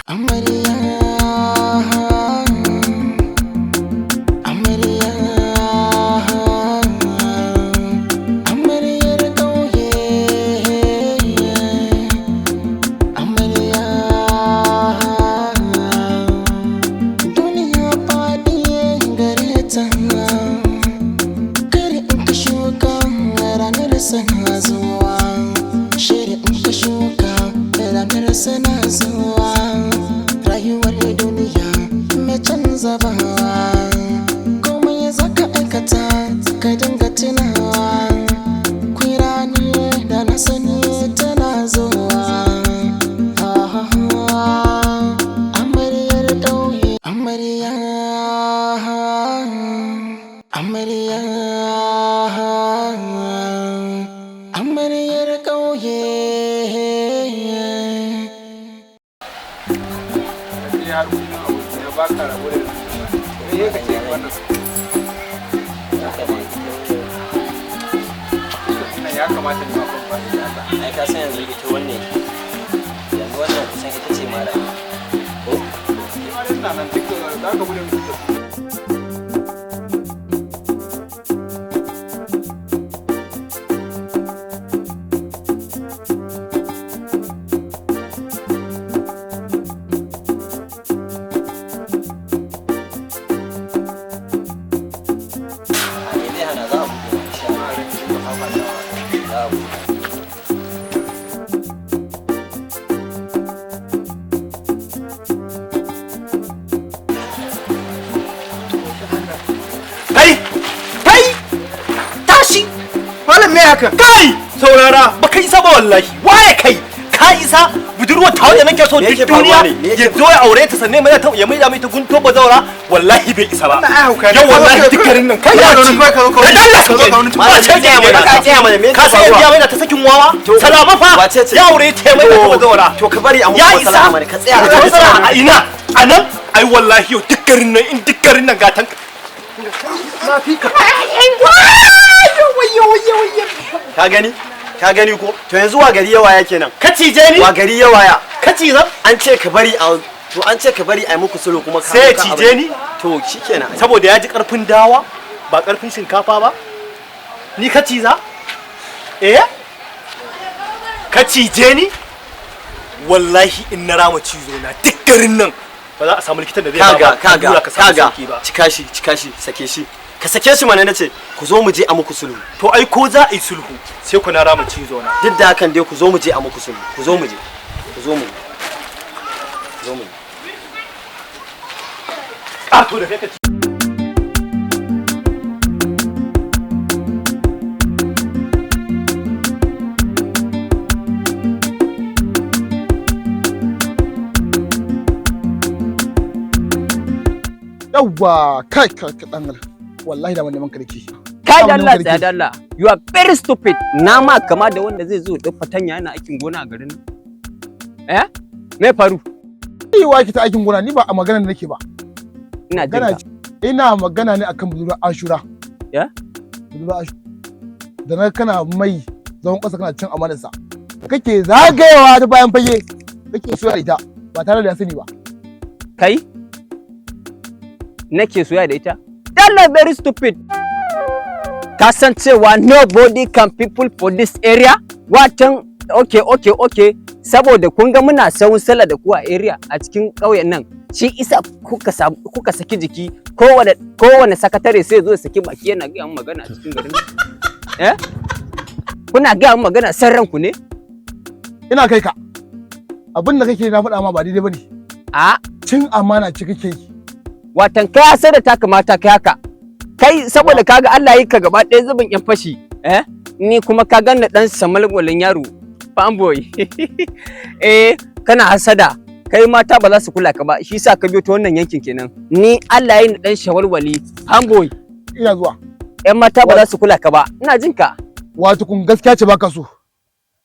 Amarya, amarya, amaryar ƙauye. Amarya, duniya faɗi gare ta. Kar in ka shuka ranar sana zuwa. Shiri in ka shuka ranar sana zuwa. Rayuwar duniya mai canza bawa. Komai zaka aikata ka dinga tunawa. Kwai rani da na sani tana zuwa. Amaryar ƙauye. Amarya, amarya, amaryar ƙauye. Ya kamata ne ma kuma da haka. Ai ka san yanzu ita wannan kusan ita ce mara. Ko? Ina nan duk da za ka bude musu. Kai saurara baka isa ba wallahi waye kai ka isa budurwar ta wanda nake so duk duniya ya zo ya aure ta sanne mai ya mai da mai ta gunto bazaura wallahi bai isa ba yau wallahi duk garin nan kai ya ci ka dalla su ke ma ce ka sai ya mai da ta sakin wawa salama fa ya aure ta mai da bazaura to ka bari a mu salama ne ka tsaya a ina anan ai wallahi yau duk garin nan in duk garin nan gatan na fi ka ka gani ko to yanzu wa gari yawa yake nan ka cije ni wa gari yawa ya ka ciza an ce ka bari a muku sulhu kuma ka sai cije ni to shikenan saboda ya ji karfin dawa ba karfin shinkafa ba ni ka ciza ka cije ni wallahi in na rama cizo na duk garin nan ba za a samu likitan da zai ba kaga cika shi sake shi ka sake shi mana nace ku zo mu je a muku sulhu to ai ko za a yi sulhu sai ku na rama cizo na duk da hakan dai ku zo mu je a muku sulhu ku zo mu to da kai ka yawwa kai dan wallahi da wanda man karki kai dalla tsaya dalla you are very stupid na ma kama da wanda zai zo da fatanya yana aikin gona a garin nan me faru yi wa ki ta aikin gona ni ba a magana da nake ba ina magana ne akan budurwar Ashura budurwar Ashura da na kana mai zaman kasa kana cin amanarsa kake zagayewa ta bayan fage kake soya ita ba tare da ya sani ba kai nake soya da ita dalla very stupid ka san cewa nobody can people for this area watan okay saboda kun ga muna sawun sallah da ku a area a cikin ƙauyen nan shi isa kuka saki jiki kowane sakatare sai zo saki baki yana ga magana a cikin garin kuna ga magana san ranku ne ina kai ka abin da kake na faɗa ma ba daidai bane cin amana ce kake yi watan kai sai da ta kamata kai haka kai saboda kaga Allah yi ka gaba ɗaya zubin yan fashi ni kuma ka ganna dan samalwalin yaro fanboy kana hasada kai mata ba za su kula ka ba shi yasa ka biyo ta wannan yankin kenan ni Allah yi ni dan shawalwali fanboy ina zuwa yan mata ba za su kula ka ba ina jin ka wato kun gaskiya ce baka so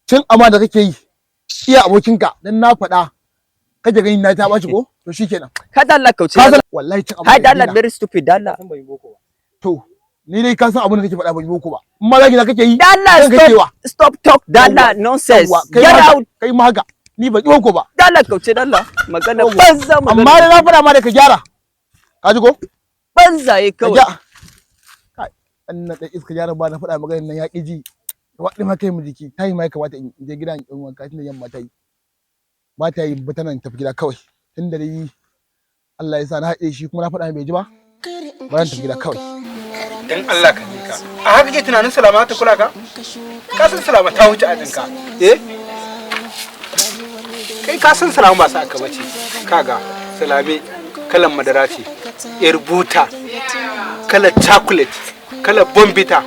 cin amana da kake yi iya abokinka dan na faɗa kaje gani na ta baci ko to shikenan ka da Allah kauce wallahi cin amana da Allah very stupid da Allah to ni dai ka san abin da kake faɗa ban yi boko ba amma zaki na kake yi da Allah stop talk da Allah nonsense get out kai ma haka ni ba kiwo ko ba dalla kauce dalla magana banza magana amma na faɗa ma da ka gyara ka ji ko banzaye ka kawai ja kai annan da iska gyara ba na faɗa maganar nan ya ƙi ji waɗin ma kai mu jiki tayi ma ya kamata in je gidan in wanka tunda yamma ta yi ba ta yi ba tana tafi gida kawai tunda dai Allah ya sa na haɗe shi kuma na faɗa bai ji ba ba zan tafi gida kawai Dan Allah ka ka. A haka ke tunanin Salama ta kula ka? Ka san Salama ta wuce a ɗinka. Kai ka san Salama ba sa aka bace. Kaga Salame kalan madara ce. Yar buta. Kalar chocolate. Kalar bombita.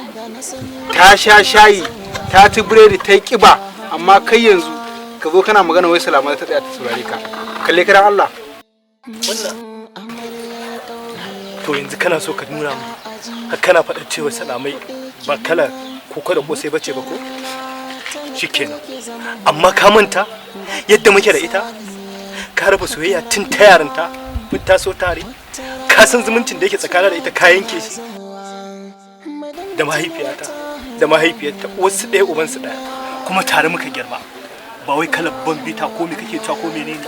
Ta sha shayi. Ta ci biredi ta yi kiba. Amma kai yanzu ka zo kana magana wai Salama ta tsaya ta saurare ka. Kalle kiran Allah. To yanzu kana so ka nuna mu har kana faɗa cewa Salamai ba kala koko da kosai bace ba ko shikenan amma ka manta yadda muke da ita ka raba soyayya tun ta yarinta mun taso tare ka san zumuncin da yake tsakanin da ita ka yanke shi da mahaifiyarta wasu ɗaya ubansu ɗaya kuma tare muka girma ba wai kalar bambita ko me kake cewa ko menene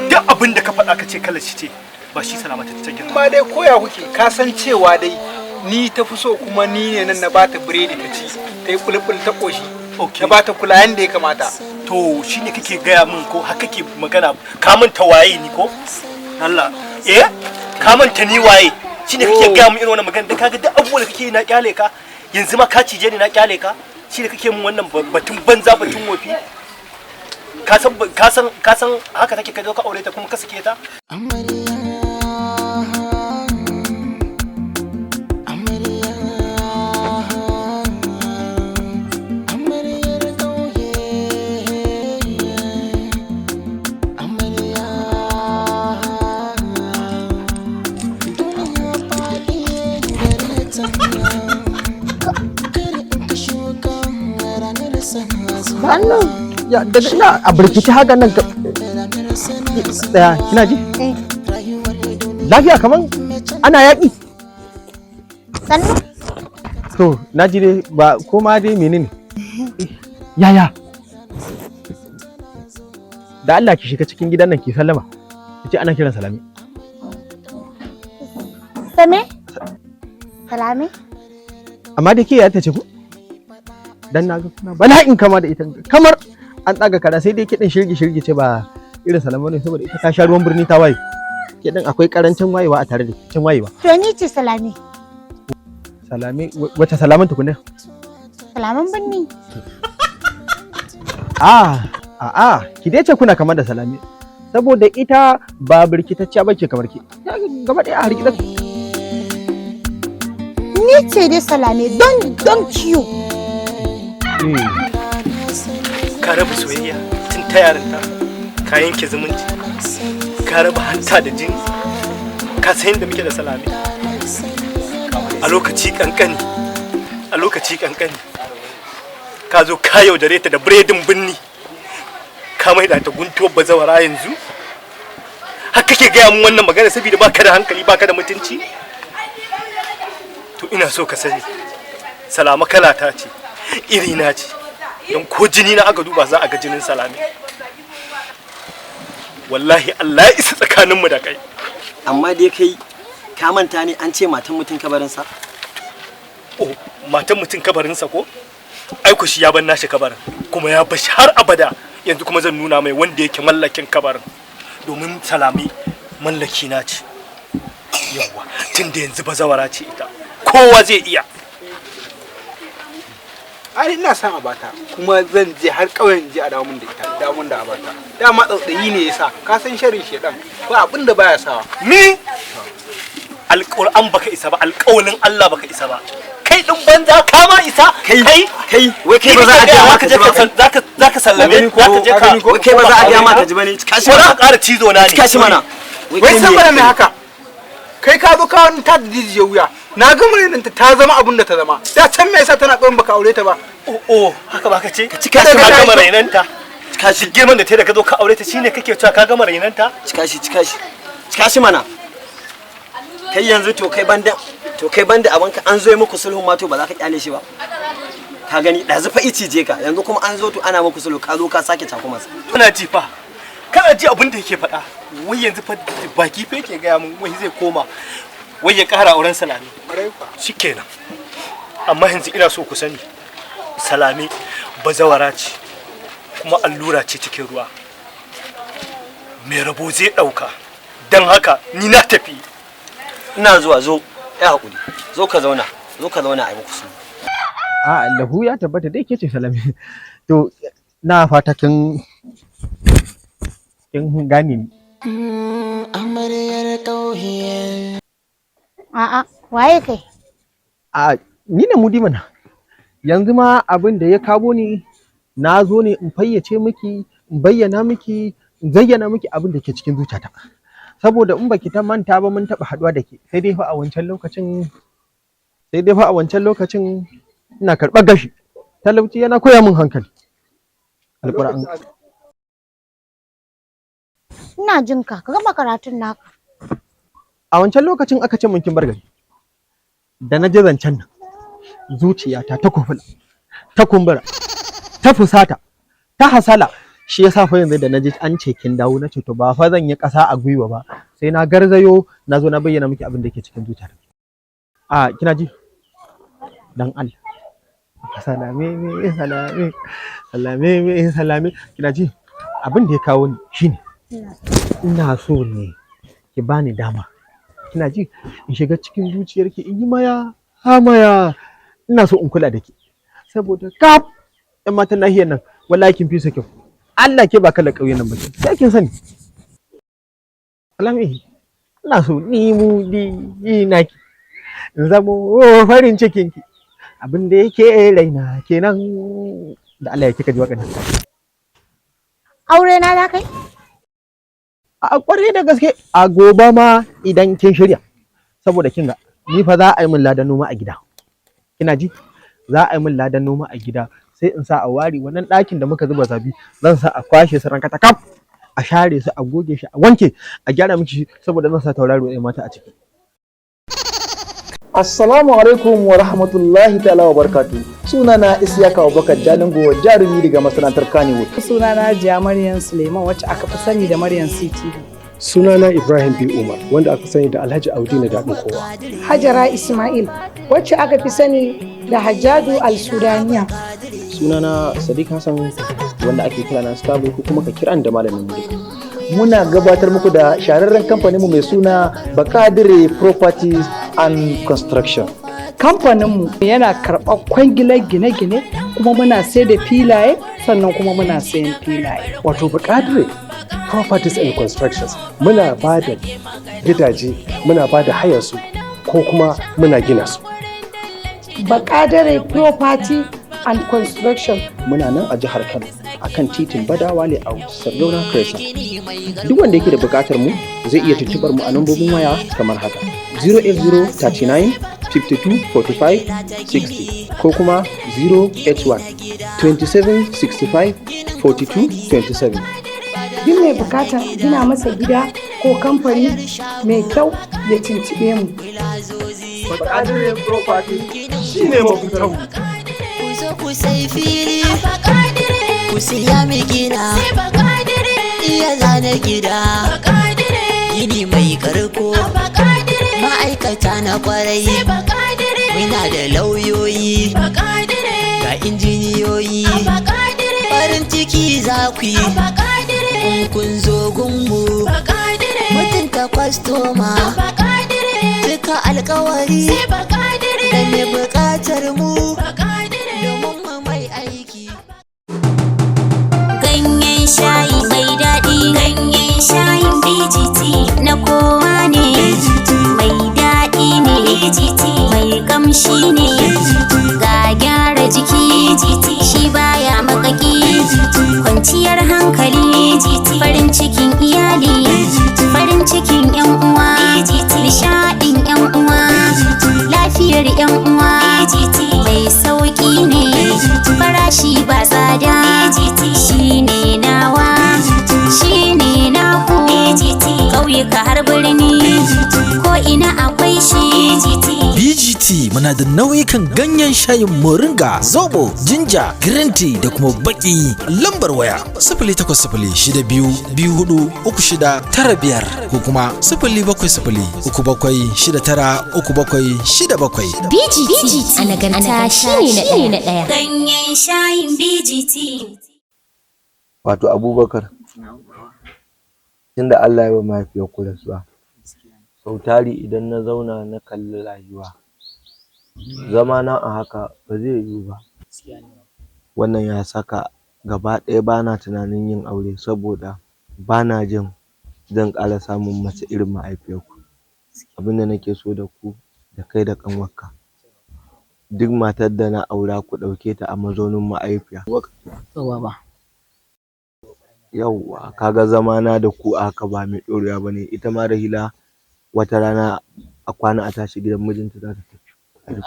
duk abin da ka faɗa ka ce kalar shi ce ba shi Salama ta girma Ma dai koya kuke ka san cewa dai ni ta fi so kuma ni ne nan na bata biredi ta ci ta yi kulkul ta koshi na bata kula yanda ya kamata. To shine kake gaya min ko haka kake magana ka manta waye ni ko Allah ka manta ni waye shine kake gaya min irin wannan magana da kaga duk abubuwan da kake na kyale ka yanzu ma ka cije ni na kyale ka shine kake min wannan batun banza batun wofi ka san haka take ka zo ka aure ta kuma ka sake ta wannan ya daga ina a burkici haka nan ka tsaya kina ji lafiya kaman ana yaƙi sannu to na ji dai ba koma dai menene yaya da Allah ki shiga cikin gidan nan ki sallama ki ce ana kiran Salame Salame amma da ke ya ta ce ku dan na ga kuna bala'in kama da ita kamar an tsaga kara sai dai kiɗin shirgi ce ba irin Salama ne saboda ita ta sha ruwan birni ta waye kiɗin akwai karancin wayewa a tare da kin wayewa to ni ce Salame wace Salaman tukunna Salaman birni ki dai ce kuna kama da Salame saboda ita ba birkitacciya bace kamar ki gaba ɗaya a harkita ni ce dai Salame don kiyo ka raba soyayya tun ta yarinta ka yanke zumunci ka raba hanta da jini ka san yadda muke da Salame a lokaci kankani ka zo ka yaudare ta da biredin binni ka maida ta guntuwar bazawara yanzu har kake gaya mun wannan magana saboda baka da hankali baka da mutunci to ina so ka sani Salama kala ta ce irina ce don ko jini na aka duba za a ga jinin Salame wallahi Allah ya isa tsakaninmu da kai amma dai kai ka manta ne an ce matan mutum kabarinsa matan mutum kabarinsa ko aiko shi ya bar nashi kabarin kuma ya bashi har abada yanzu kuma zan nuna mai wanda yake mallakin kabarin domin Salame mallaki na ce yawa tunda yanzu bazawara ce ita kowa zai iya ai ina son abata kuma zan je har ƙauyen je a dawo mun da ita dawo mun da abata dama tsautsayi ne yasa ka san sharrin shedan ba abin da baya sawa ni alƙur'an baka isa ba alƙawalin Allah baka isa ba kai din banza ka ma isa kai wai kai ba za a ga maka ji ba zaka sallame zaka je ka wai kai ba za a ga maka ji bane kashi mana ƙara cizo na ne kashi mana wai san bana mai haka kai ka zo ka wani ta dijiyar wuya na ga muryar ta zama abin da ta zama da can me yasa tana tsoron baka aure ta ba haka ba ka ce ka gama rainanta kashi girman da ta da ka zo ka aure ta shine kake cewa ka gama rainanta cika shi mana kai yanzu to kai banda abin ka an zo muku sulhun ma to ba za ka kyale shi ba ka gani da zufa ici je ka yanzu kuma an zo to ana muku sulhu ka zo ka sake cako masa kuna ji fa kana ji abin da yake faɗa wai yanzu fa baki fa yake gaya min wai zai koma wai ya ƙara auren Salame shikenan amma yanzu ina so ku sani Salame bazawara ce kuma allura ce cikin ruwa mai rabo zai ɗauka don haka ni na tafi. ina zuwa zo ya haƙuri zo ka zauna a yi muku su. A lahu ya tabbata dai ke ce Salame. To na fata kin gane ni. Amaryar ƙauye. A'a, waye kai? A ni ne Mudi mana. Yanzu ma abin da ya kawo ni na zo ne in fayyace miki, in bayyana miki, in zayyana miki abin da ke cikin zuciyata. Saboda in baki ta manta ba mun taɓa haɗuwa da ke sai dai fa a wancan lokacin ina karɓar gashi. Talauci yana koya min hankali. Alƙur'an. Ina jin ka gama karatun naka. A wancan lokacin aka ce mun kin bar gari. Da na je zancen nan zuciyata ta kufula, ta kumbura, ta fusata, ta hasala. Shi yasa fa yanzu da na ji an ce kin dawo na ce to ba fa zan yi ƙasa a gwiwa ba sai na garzayo na zo na bayyana miki abin da ke cikin zuciyata. A kina ji? Dan Allah. Salame kina ji? Abin da ya kawo ni shine ina so ne ki bani dama. Kina ji? In shiga cikin zuciyarki in yi maya ina so in kula da ki saboda kaf ɗan matan nahiyar nan wallahi kin fi sa kyau. Allah ke ba kala ƙauyen nan ba sai kin sani. Salame ina so ni mu di naki in zamo farin cikin ki. Abin da yake raina kenan da Allah ya kika ji waƙar. Aure na za kai? A ƙware da gaske a gobe ma idan kin shirya saboda kin ga ni fa za a yi min ladan noma a gida. Kina ji? Za a yi min ladan noma a gida sai in sa a ware wannan ɗakin da muka zuba zabi zan sa a kwashe su ranka ta kaf a share su a goge shi a wanke a gyara miki saboda zan sa tauraro ɗaya mata a ciki. Assalamu alaikum wa rahmatullahi ta'ala wa barkatu. Sunana Isiyaka Abubakar Jalingo jarumi daga masana'antar Kannywood. Sunana Jiya Maryam Suleiman wacce aka fi sani da Maryam CTV. Sunana Ibrahim B. Umar wanda aka sani da Alhaji Audi na daɗin kowa. Hajara Ismail wacce aka fi sani da Hajjaju Al-Sudaniya. Sunana Sadiq Hassan wanda ake kira na Starboy ko kuma ka kira da malamin mulki. Muna gabatar muku da shahararren kamfaninmu mai suna Bakadire Properties and Construction. Kamfaninmu yana karɓar kwangilar gine-gine kuma muna sai da filaye sannan kuma muna sayan filaye. Wato Bakadire Properties and Constructions muna ba da gidaje, muna ba da hayarsu ko kuma muna gina su. Bakadire Property and Construction. Muna nan a jihar Kano akan titin Badawa Layout Sardauna Crescent. Duk wanda yake da bukatar mu zai iya tuntubar mu a lambobin waya kamar haka 08039 52 45 60 ko kuma 081 27 65 42 27. Duk mai bukatar gina masa gida ko kamfani mai kyau ya tuntube mu. Bakadire Property shine mafitan mu. Ku sai fili ku siya mai gina iya zana gida gini mai karko ma'aikata na kwarai muna da lauyoyi ga injiniyoyi farin ciki za ku yi in kun zo gunmu mutunta kwastoma cika alkawari da mai bukatar mu domin mu mai aiki. Ganyen shayi mai daɗi, ganyen shayin BGT na kowa ne. Mai daɗi ne, mai kamshi ne, ga gyara jiki, shi baya makaki. Kwanciyar hankali, farin cikin iyali, farin cikin 'yan uwa, nishaɗin 'yan uwa, lafiyar 'yan uwa. Mai sauƙi ne, farashi ba tsada, shi ne nawa, shi ne naku. ƙauyuka har birni, ko ina akwai shi. BGT muna da nau'ikan ganyen shayin moringa, zobo, jinja, green tea da kuma baki. Lambar waya 0802243695 ko kuma 0703763767. BGT a nagarta shine na ɗaya. Ganyen shayin BGT. Wato Abubakar, tunda Allah ya ba mahaifiyar ku rasuwa, sau tari idan na zauna na kalli rayuwa, zama na a haka ba zai yiwu ba. Wannan ya saka gaba ɗaya bana tunanin yin aure saboda bana jin zan ƙara samun mace irin mahaifiyarku. Abin da nake so da ku, da kai da ƙanwarka, duk matar da na aura ku ɗauke ta a mazaunin mahaifiya. Yauwa, kaga zamana da ku a haka ba mai ɗorewa ba ne. Ita ma Rahila wata rana a kwana a tashi gidan mijinta za ta tafi.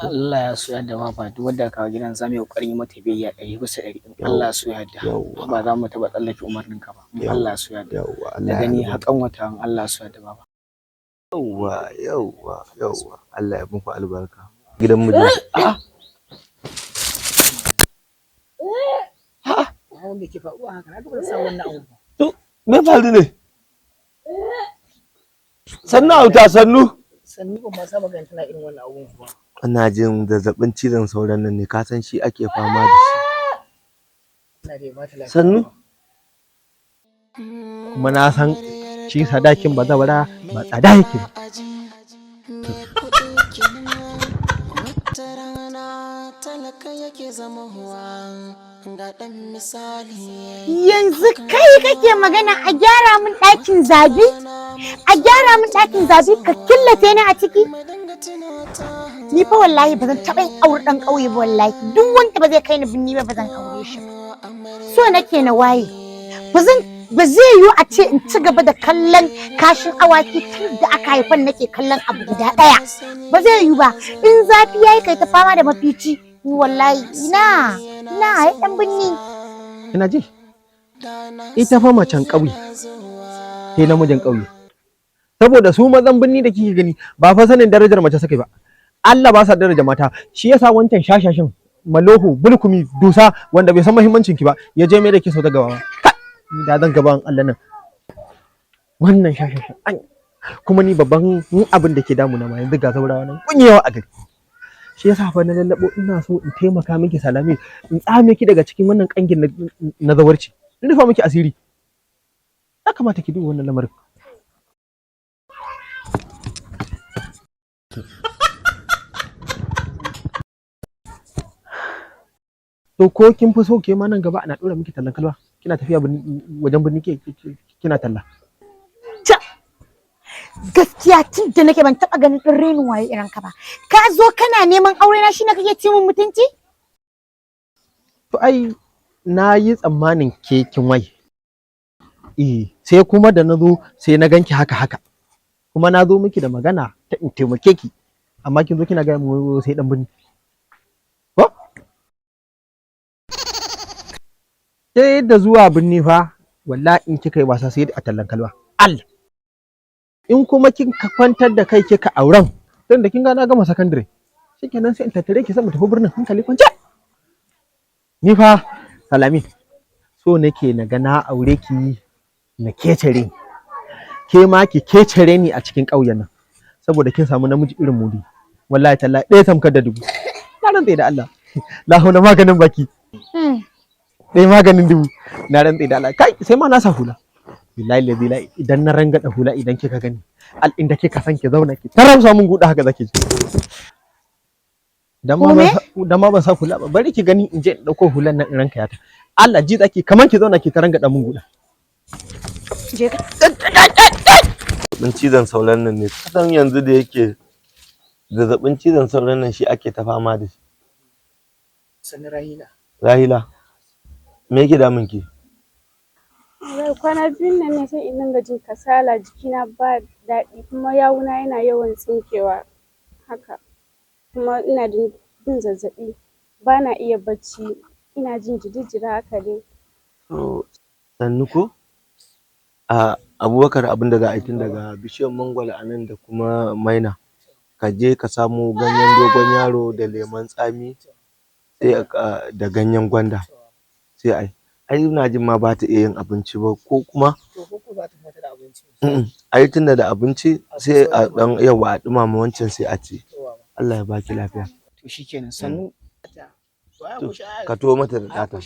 Allah ya so yadda baba, duk wanda kawo gidan za mu yi ƙoƙarin mata biyayya 100%. Allah ya so yadda ba za mu taɓa tsallake umarninka ba. Allah ya so yadda da gani haƙan wata Allah ya so yadda baba. Yauwa, Allah ya muku albarka. Gidan mijinta. Abin da ke faruwa haka, na gaba da sa wannan abu. To, me faru ne? Sannu auta, sannu. Sannu ban ma saba ganin tana irin wannan abun ba. Ina jin zazzabin cizon sauran nan ne, ka san shi ake fama da shi. Sannu. Kuma na san shi sadakin bazawara ba tsada yake ba. Yanzu kai kake magana a gyara min ɗakin zabi? A gyara min ɗakin zabi ka killace ni a ciki? Ni fa wallahi ba zan taɓa yin aure ɗan ƙauye ba wallahi. Duk wanda ba zai kai ni binni ba zan aure shi. So nake na waye. Ba zai yiwu a ce in ci gaba da kallon kashin awaki tun da aka haifan nake kallon abu guda ɗaya. Ba zai yiwu ba. In zafi yayi kai ta fama da mafici. Wallahi ina ai ɗan binni. Ina ji. Ita fa macen ƙauye. Sai namijin ƙauye. Saboda su mazan binni da kike gani ba fa sanin darajar mace suka ba. Allah ba sa daraja mata. Shi yasa wancan shashashin malohu bulkumi dusa wanda bai san muhimmancin ki ba ya je mai da ke sau ta gaba. Da zan gaban Allah nan. Wannan shashashin kuma ni babban abin da ke damuna ma yanzu ga zaurawa nan kunyewa a gari. Shi yasa fa na lallabo ina so in taimaka miki Salame, in tsame ki daga cikin wannan kangin na zawarci. In rufa miki asiri. Ya kamata ki duba wannan lamarin. To ko kin fi so ke ma nan gaba ana dora miki tallan kalwa? Kina tafiya wajen birni kina talla. Gaskiya tun da nake ban taɓa ganin ɗin renin waye irin ka ba. Ka zo kana neman aure na shine kake ci min mutunci? To ai na yi tsammanin ke kin waye. Sai kuma da na zo sai na ganki haka. Kuma na zo miki da magana ta in taimake ki. Amma kin zo kina ga mu sai dan birni. Ko? Sai da zuwa birni fa wallahi in kika yi wasa sai a tallan kalwa. Allah. In kuma kin ka kwantar da kai kika auren tun da kin ga na gama sakandare shikenan sai in tattare ki sai mu tafi birnin hankali kwance. Ni fa Salami so nake na ga na aure ki na kecere ke ma ki kecere ni a cikin ƙauyen nan saboda kin samu namiji irin mudi wallahi tallahi ɗaya tamkar da dubu na rantse da Allah la haula maganin baki ɗaya maganin dubu na rantse da Allah kai sai ma na sa hula billahi idan na rangada hula idan kika gani inda kika san ki zauna ki taramsa mun guda haka zaki ji dan ma ban sa hula ba bari ki gani in je in dauko hulan nan in ranka yata Allah ji zaki kaman ki zauna ki tarangada mun guda je ka zazzabin cizon sauran nan ne kasan yanzu da yake zazzabin cizon sauran nan shi ake ta fama da shi. Sani Rahila me yake damun ki? Kwana biyun nan ne sai in dinga jin kasala, jikina ba daɗi kuma yawuna yana yawan tsinkewa haka, kuma ina jin zazzaɓi, ba na iya bacci, ina jin jijjira haka dai. Sannu ko? Abubakar abin da za a yi tun daga bishiyar mangwaro a nan da kuma maina ka je ka samo ganyen dogon yaro da lemon tsami sai da ganyen gwanda sai ai ina jin ma ba ta iya yin abinci ba ko kuma ai tunda da abinci sai a dan yawa a dumama wancan sai a ci. Allah ya baki lafiya. To shikenan sannu. Ka to mata da data.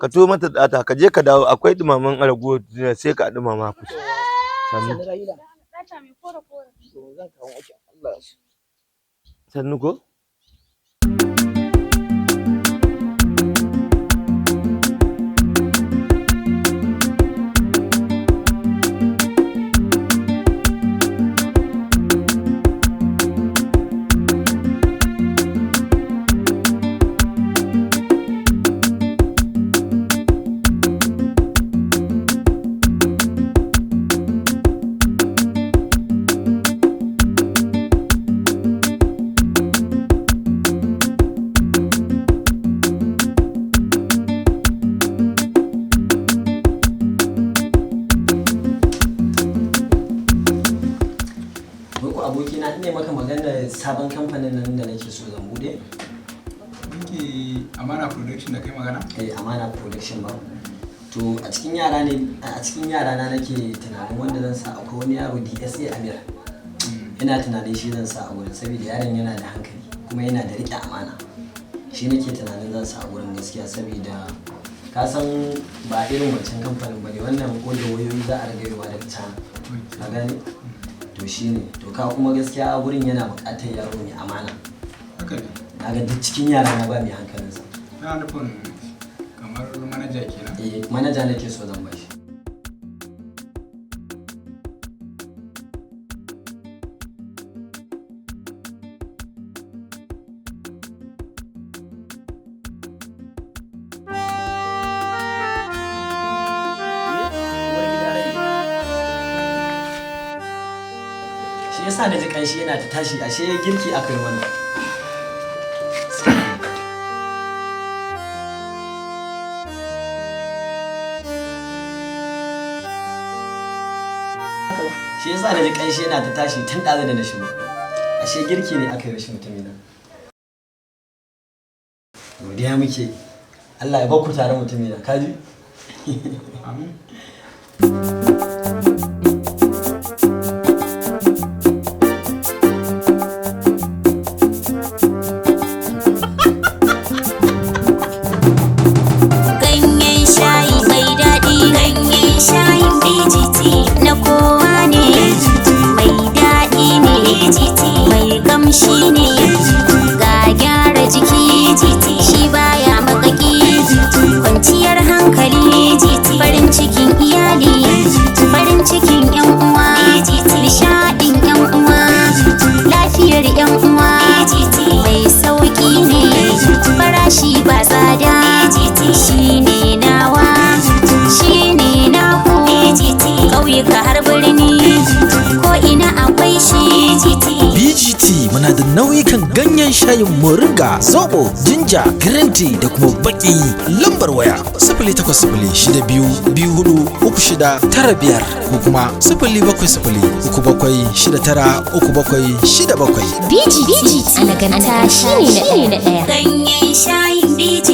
Ka to mata da data ka je ka dawo akwai dumaman arago sai ka dumama ku. Sannu. Sannu ko? abokina ne maka magana sabon kamfanin nan da nake so zan bude. Kike Amana Production da kai magana? Amana Production ba. To a cikin yara na nake tunanin wanda zan sa akwai wani yaro DSA Amir. Ina tunanin shi zan sa a wurin saboda yaron yana da hankali kuma yana da riƙe amana. Shi nake tunanin zan sa a wurin gaskiya saboda ka san ba irin wancan kamfanin bane wannan ko da wayoyi za a rage yawa daga can. Ka gane? To shine to ka kuma gaskiya a wurin yana buƙatar yaro mai amana. Haka ne. Naga duk cikin yara na ba mai hankalinsa. Na nufin kamar manaja kenan. Manaja nake so zan bashi. Shi yasa na ji kanshi yana ta tashi ashe girki akai wannan. Shi yasa na ji kanshi yana ta tashi tun ɗazu da na shigo. Ashe girki ne aka yi shi mutumina. Godiya muke. Allah ya bakku tare mutumina. Kaji? Amin. Ganyen shayi mai daɗi, ganyen shayin BGT na kowa ne. Mai daɗi ne, mai kamshi ne, ga gyara jiki, shi baya makaki, kwanciyar hankali, farin cikin iyali, farin cikin 'yan uwa, nishaɗin 'yan uwa, lafiyar 'yan uwa, mai sauƙi ne, farashi ba tsada, shi ne nawa, shi ne naku, ƙauyuka har birni, ko ina akwai shi. BGT muna da nau'ikan ganyen shayin moringa, zobo, jinja, green tea da kuma baki. Lambar waya 0802243695 ko kuma 0703763767. BGT a nagarta shi ne na ɗaya. Ganyen shayin BGT.